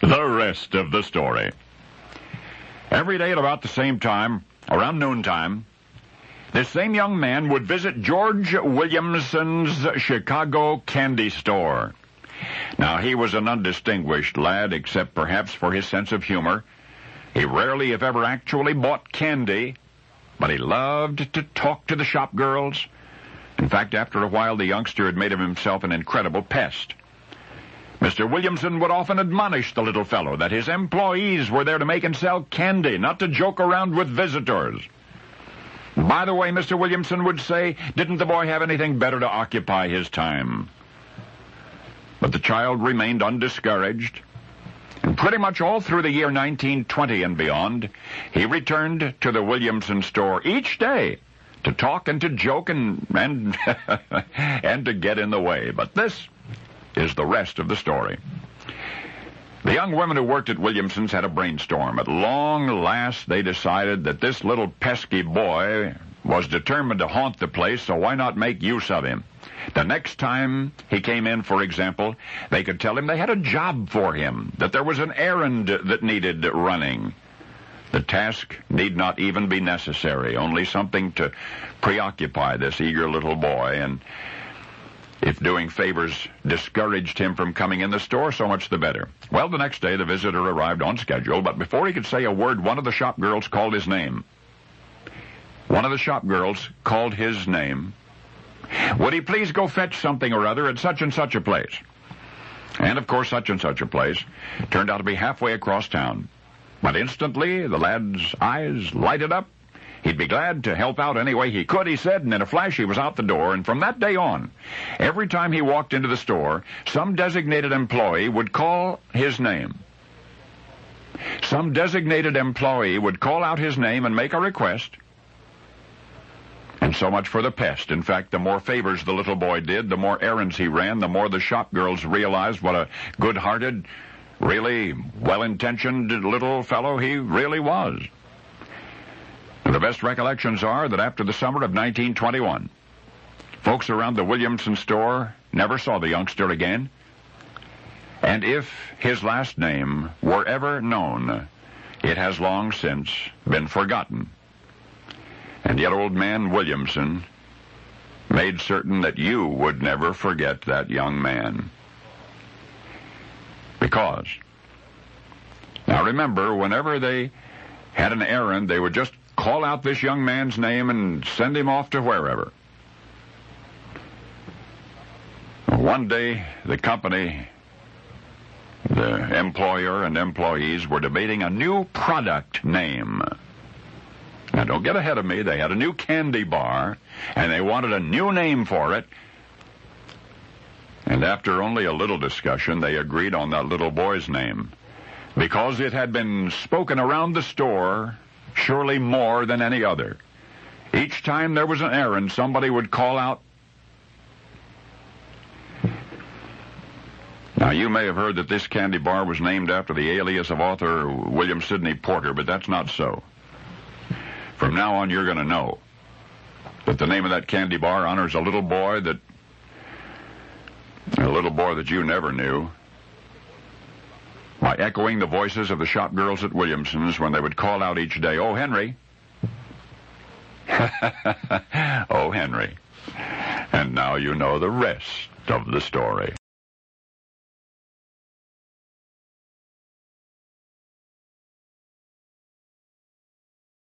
The rest of the story. Every day at about the same time, around noontime, this same young man would visit George Williamson's Chicago candy store. Now, he was an undistinguished lad, except perhaps for his sense of humor. He rarely, if ever, actually bought candy, but he loved to talk to the shop girls. In fact, after a while, the youngster had made of himself an incredible pest. Mr. Williamson would often admonish the little fellow that his employees were there to make and sell candy, not to joke around with visitors. By the way, Mr. Williamson would say, didn't the boy have anything better to occupy his time? But the child remained undiscouraged, and pretty much all through the year 1920 and beyond, he returned to the Williamson store each day to talk and to joke and and to get in the way. But this is the rest of the story. The young women who worked at Williamson's had a brainstorm. At long last, they decided that this little pesky boy was determined to haunt the place, so why not make use of him? The next time he came in, for example, they could tell him they had a job for him, that there was an errand that needed running. The task need not even be necessary, only something to preoccupy this eager little boy, and if doing favors discouraged him from coming in the store, so much the better. Well, the next day the visitor arrived on schedule, but before he could say a word, one of the shop girls called his name. One of the shop girls called his name. Would he please go fetch something or other at such and such a place? And, of course, such and such a place turned out to be halfway across town. But instantly, the lad's eyes lighted up. He'd be glad to help out any way he could, he said, and in a flash he was out the door. And from that day on, every time he walked into the store, some designated employee would call his name. Some designated employee would call out his name and make a request. And so much for the pest. In fact, the more favors the little boy did, the more errands he ran, the more the shop girls realized what a good-hearted, really well-intentioned little fellow he really was. And the best recollections are that after the summer of 1921, folks around the Williamson store never saw the youngster again. And if his last name were ever known, it has long since been forgotten. And yet old man Williamson made certain that you would never forget that young man. Because, now remember, whenever they had an errand, they would just call out this young man's name and send him off to wherever. One day, the company, the employer and employees were debating a new product name. Now, don't get ahead of me. They had a new candy bar, and they wanted a new name for it. And after only a little discussion, they agreed on that little boy's name, because it had been spoken around the store surely more than any other. Each time there was an errand, somebody would call out. Now, you may have heard that this candy bar was named after the alias of author William Sidney Porter, but that's not so. From now on, you're going to know that the name of that candy bar honors a little boy that you never knew, by echoing the voices of the shop girls at Williamson's when they would call out each day, "Oh, Henry." Oh, Henry. And now you know the rest of the story.